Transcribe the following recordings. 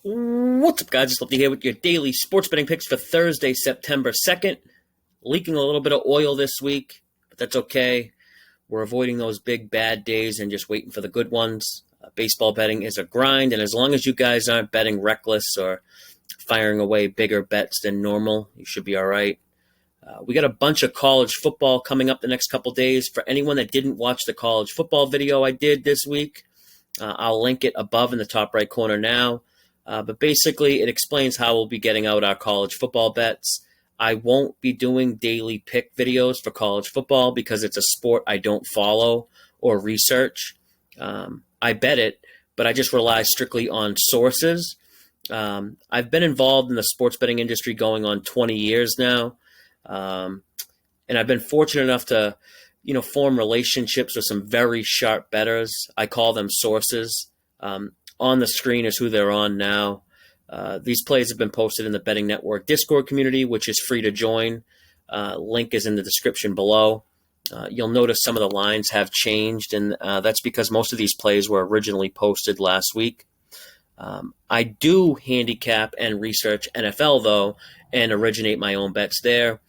What's up, guys? It's Lefty here with your daily sports betting picks for Thursday, September 2nd. Leaking a little bit of oil this week, but that's okay. We're avoiding those big bad days and just waiting for the good ones. Baseball betting is a grind, and as long as you guys aren't betting reckless or firing away bigger bets than normal, you should be all right. We got a bunch of college football coming up the next couple days. For anyone that didn't watch the college football video I did this week, I'll link it above in the top right corner now. But basically, it explains how we'll be getting out our college football bets. I won't be doing daily pick videos for college football because it's a sport I don't follow or research. I bet it, but I just rely strictly on sources. I've been involved in the sports betting industry going on 20 years now. And I've been fortunate enough to, form relationships with some very sharp bettors. I call them sources. On the screen is who they're on now. These plays have been posted in the Betting Network Discord community, which is free to join. Link is in the description below. You'll notice some of the lines have changed, and that's because most of these plays were originally posted last week. I do handicap and research NFL, though, and originate my own bets there.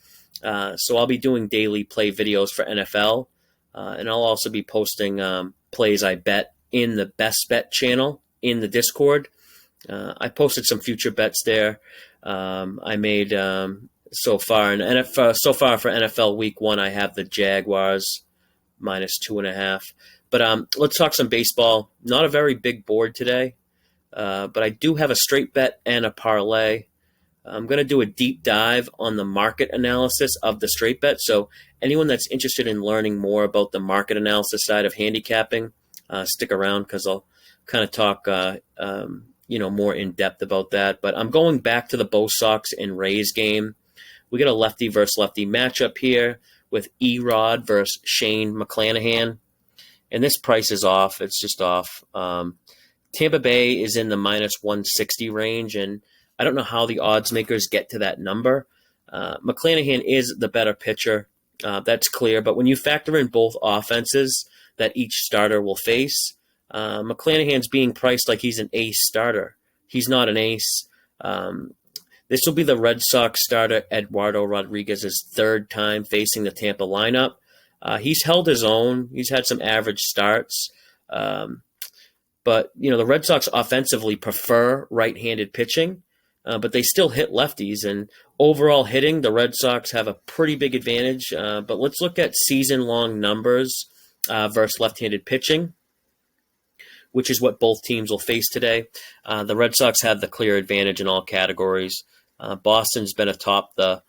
So I'll be doing daily play videos for NFL, and I'll also be posting plays I bet in the Best Bet channel in the Discord. I posted some future bets there. I made so far for NFL Week 1, I have the Jaguars -2.5. But let's talk some baseball. Not a very big board today, but I do have a straight bet and a parlay. I'm going to do a deep dive on the market analysis of the straight bet. So anyone that's interested in learning more about the market analysis side of handicapping, stick around because I'll kind of talk more in depth about that. But I'm going back to the Bo Sox and Rays game. We got a lefty versus lefty matchup here with Erod versus Shane McClanahan. And this price is off. It's just off. Tampa Bay is in the -160 range, and I don't know how the odds makers get to that number. McClanahan is the better pitcher. That's clear. But when you factor in both offenses that each starter will face, McClanahan's being priced like he's an ace starter. He's not an ace. This will be the Red Sox starter, Eduardo Rodriguez's third time facing the Tampa lineup. He's held his own. He's had some average starts. But the Red Sox offensively prefer right-handed pitching, but they still hit lefties. And overall hitting, the Red Sox have a pretty big advantage. But let's look at season-long numbers versus left-handed pitching, which is what both teams will face today. The Red Sox have the clear advantage in all categories. Boston's been atop the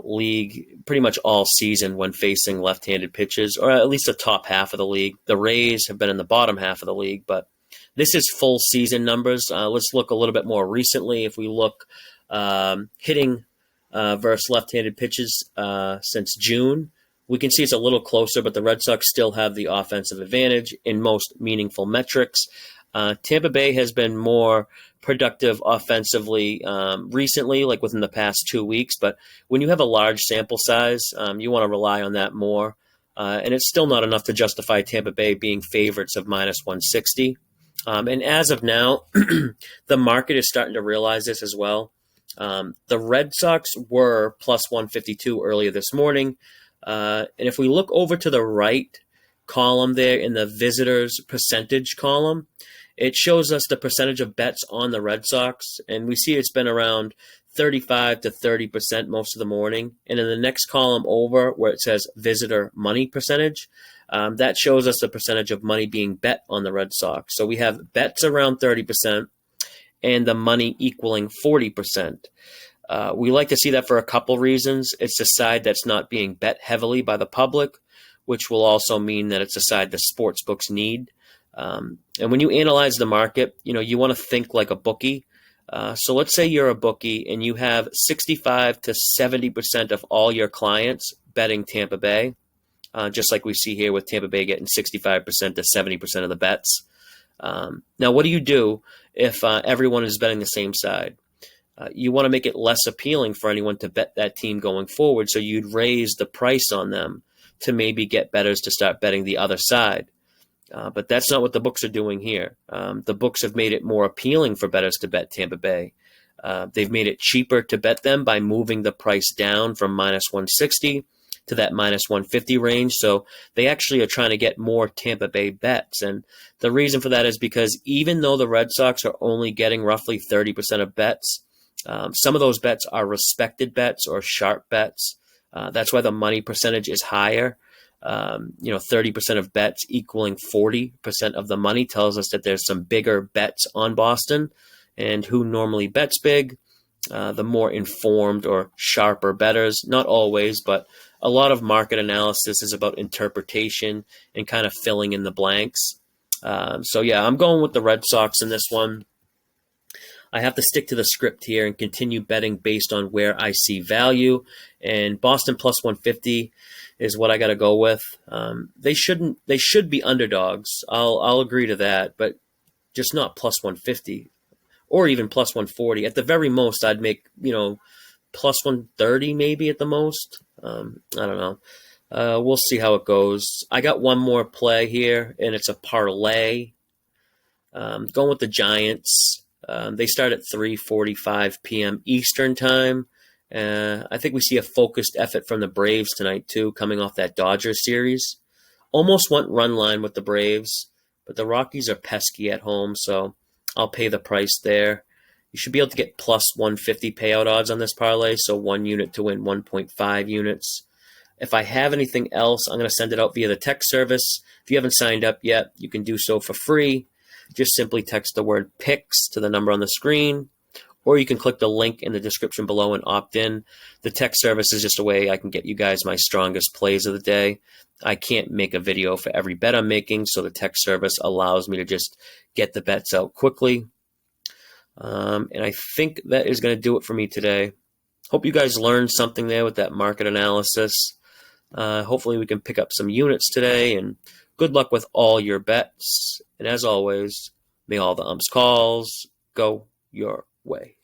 league pretty much all season when facing left-handed pitches, or at least the top half of the league. The Rays have been in the bottom half of the league, but this is full season numbers. Let's look a little bit more recently. If we look hitting versus left-handed pitches since June, we can see it's a little closer, but the Red Sox still have the offensive advantage in most meaningful metrics. Tampa Bay has been more productive offensively recently, like within the past 2 weeks. But when you have a large sample size, you want to rely on that more. And it's still not enough to justify Tampa Bay being favorites of -160. And as of now, the market is starting to realize this as well. The Red Sox were +152 earlier this morning. And if we look over to the right column there in the visitors percentage column, it shows us the percentage of bets on the Red Sox, and we see it's been around 35 to 30% most of the morning. And in the next column over where it says visitor money percentage, that shows us the percentage of money being bet on the Red Sox. So we have bets around 30% and the money equaling 40%. We like to see that for a couple reasons. It's a side that's not being bet heavily by the public, which will also mean that it's a side the sports books need. And when you analyze the market, you want to think like a bookie. So let's say you're a bookie and you have 65 to 70% of all your clients betting Tampa Bay, just like we see here with Tampa Bay getting 65% to 70% of the bets. Now, what do you do if everyone is betting the same side? You want to make it less appealing for anyone to bet that team going forward, so you'd raise the price on them to maybe get bettors to start betting the other side. But that's not what the books are doing here. The books have made it more appealing for bettors to bet Tampa Bay. They've made it cheaper to bet them by moving the price down from minus 160 to that minus 150 range. So they actually are trying to get more Tampa Bay bets. And the reason for that is because even though the Red Sox are only getting roughly 30% of bets, some of those bets are respected bets or sharp bets. That's why the money percentage is higher. 30% of bets equaling 40% of the money tells us that there's some bigger bets on Boston. And who normally bets big? The more informed or sharper bettors. Not always, but a lot of market analysis is about interpretation and kind of filling in the blanks. I'm going with the Red Sox in this one. I have to stick to the script here and continue betting based on where I see value. And Boston plus 150 is what I got to go with. They should be underdogs. I'll agree to that, but just not plus 150 or even plus 140. At the very most, I'd make plus 130 maybe at the most. I don't know. We'll see how it goes. I got one more play here, and it's a parlay. Going with the Giants. They start at 3:45 p.m. Eastern time. I think we see a focused effort from the Braves tonight, too, coming off that Dodgers series. Almost went run line with the Braves, but the Rockies are pesky at home, so I'll pay the price there. You should be able to get plus 150 payout odds on this parlay, so 1 unit to win 1.5 units. If I have anything else, I'm going to send it out via the text service. If you haven't signed up yet, you can do so for free. Just simply text the word PICS to the number on the screen, or you can click the link in the description below and opt in. The text service is just a way I can get you guys my strongest plays of the day. I can't make a video for every bet I'm making, so the text service allows me to just get the bets out quickly. And I think that is going to do it for me today. Hope you guys learned something there with that market analysis. Hopefully we can pick up some units today, and good luck with all your bets. And as always, may all the umps calls go your way.